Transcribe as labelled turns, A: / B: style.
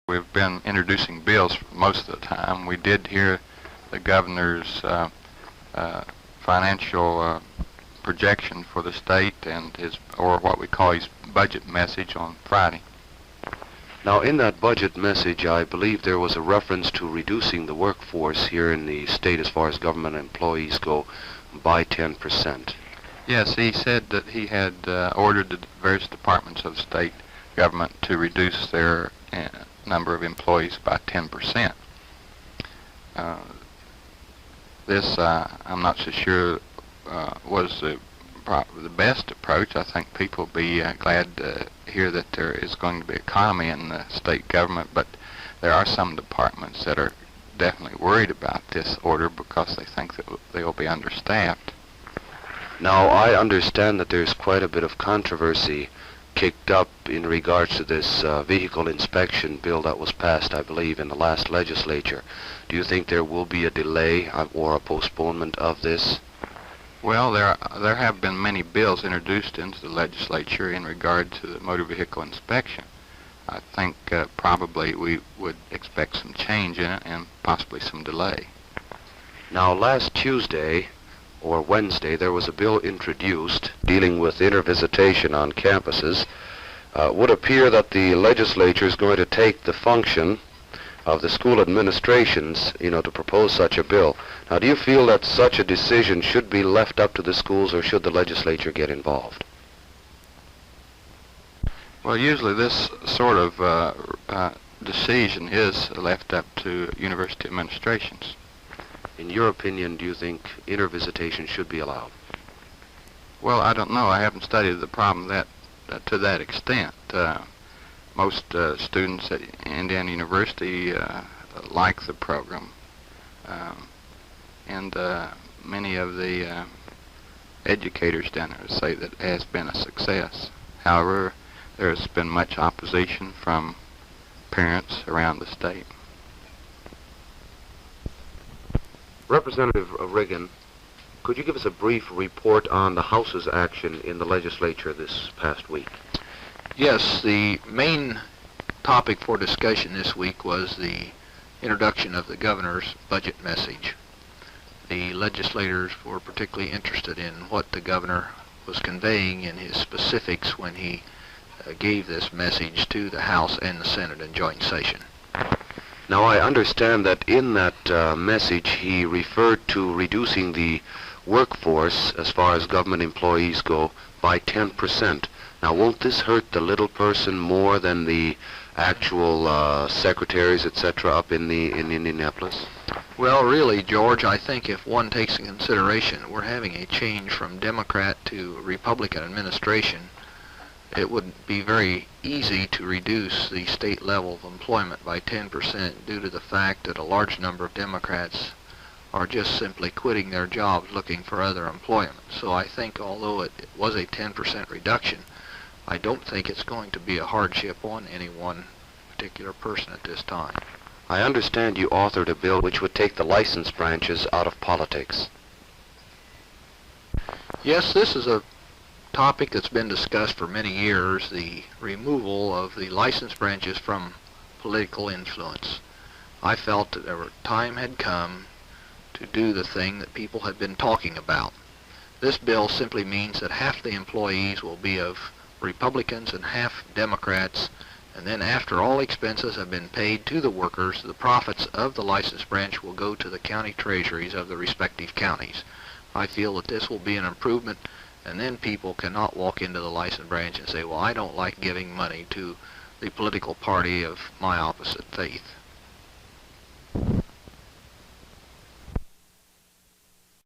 A: We've been introducing bills most of the time. We did hear the governor's financial projection for the state and or what we call his budget message on Friday.
B: Now, in that budget message, I believe there was a reference to reducing the workforce here in the state as far as government employees go by 10%.
A: Yes, he said that he had ordered the various departments of the state government to reduce their number of employees by 10%. This, I'm not so sure, was the best approach. I think people will be glad to hear that there is going to be economy in the state government, but there are some departments that are definitely worried about this order because they think that they will be understaffed.
B: Now, I understand that there's quite a bit of controversy kicked up in regards to this vehicle inspection bill that was passed, I believe, in the last legislature. Do you think there will be a delay or a postponement of this?
A: Well, there have been many bills introduced into the legislature in regard to the motor vehicle inspection. I think probably we would expect some change in it and possibly some delay.
B: Now, last Tuesday or Wednesday, there was a bill introduced dealing with intervisitation on campuses. Would appear that the legislature is going to take the function of the school administrations, to propose such a bill. Now, do you feel that such a decision should be left up to the schools, or should the legislature get involved?
A: Well, usually this sort of decision is left up to university administrations.
B: In your opinion, do you think intervisitation should be allowed?
A: Well, I don't know. I haven't studied the problem to that extent. Most students at Indiana University like the program, and many of the educators down there say that it has been a success. However, there's been much opposition from parents around the state.
B: Representative Reagan, could you give us a brief report on the House's action in the legislature this past week?
C: Yes, the main topic for discussion this week was the introduction of the governor's budget message. The legislators were particularly interested in what the governor was conveying in his specifics when he gave this message to the House and the Senate in joint session.
B: Now, I understand that in that message he referred to reducing the workforce as far as government employees go by 10%. Now, won't this hurt the little person more than the actual secretaries, etc., up in Indianapolis?
C: Well, really, George, I think if one takes into consideration we're having a change from Democrat to Republican administration, it would be very easy to reduce the state level of employment by 10% due to the fact that a large number of Democrats are just simply quitting their jobs looking for other employment. So I think although it was a 10% reduction, I don't think it's going to be a hardship on any one particular person at this time.
B: I understand you authored a bill which would take the license branches out of politics.
C: Yes, this is a topic that's been discussed for many years, the removal of the license branches from political influence. I felt that time had come to do the thing that people had been talking about. This bill simply means that half the employees will be of Republicans and half Democrats, and then after all expenses have been paid to the workers, the profits of the license branch will go to the county treasuries of the respective counties. I feel that this will be an improvement, and then people cannot walk into the license branch and say, well, I don't like giving money to the political party of my opposite faith.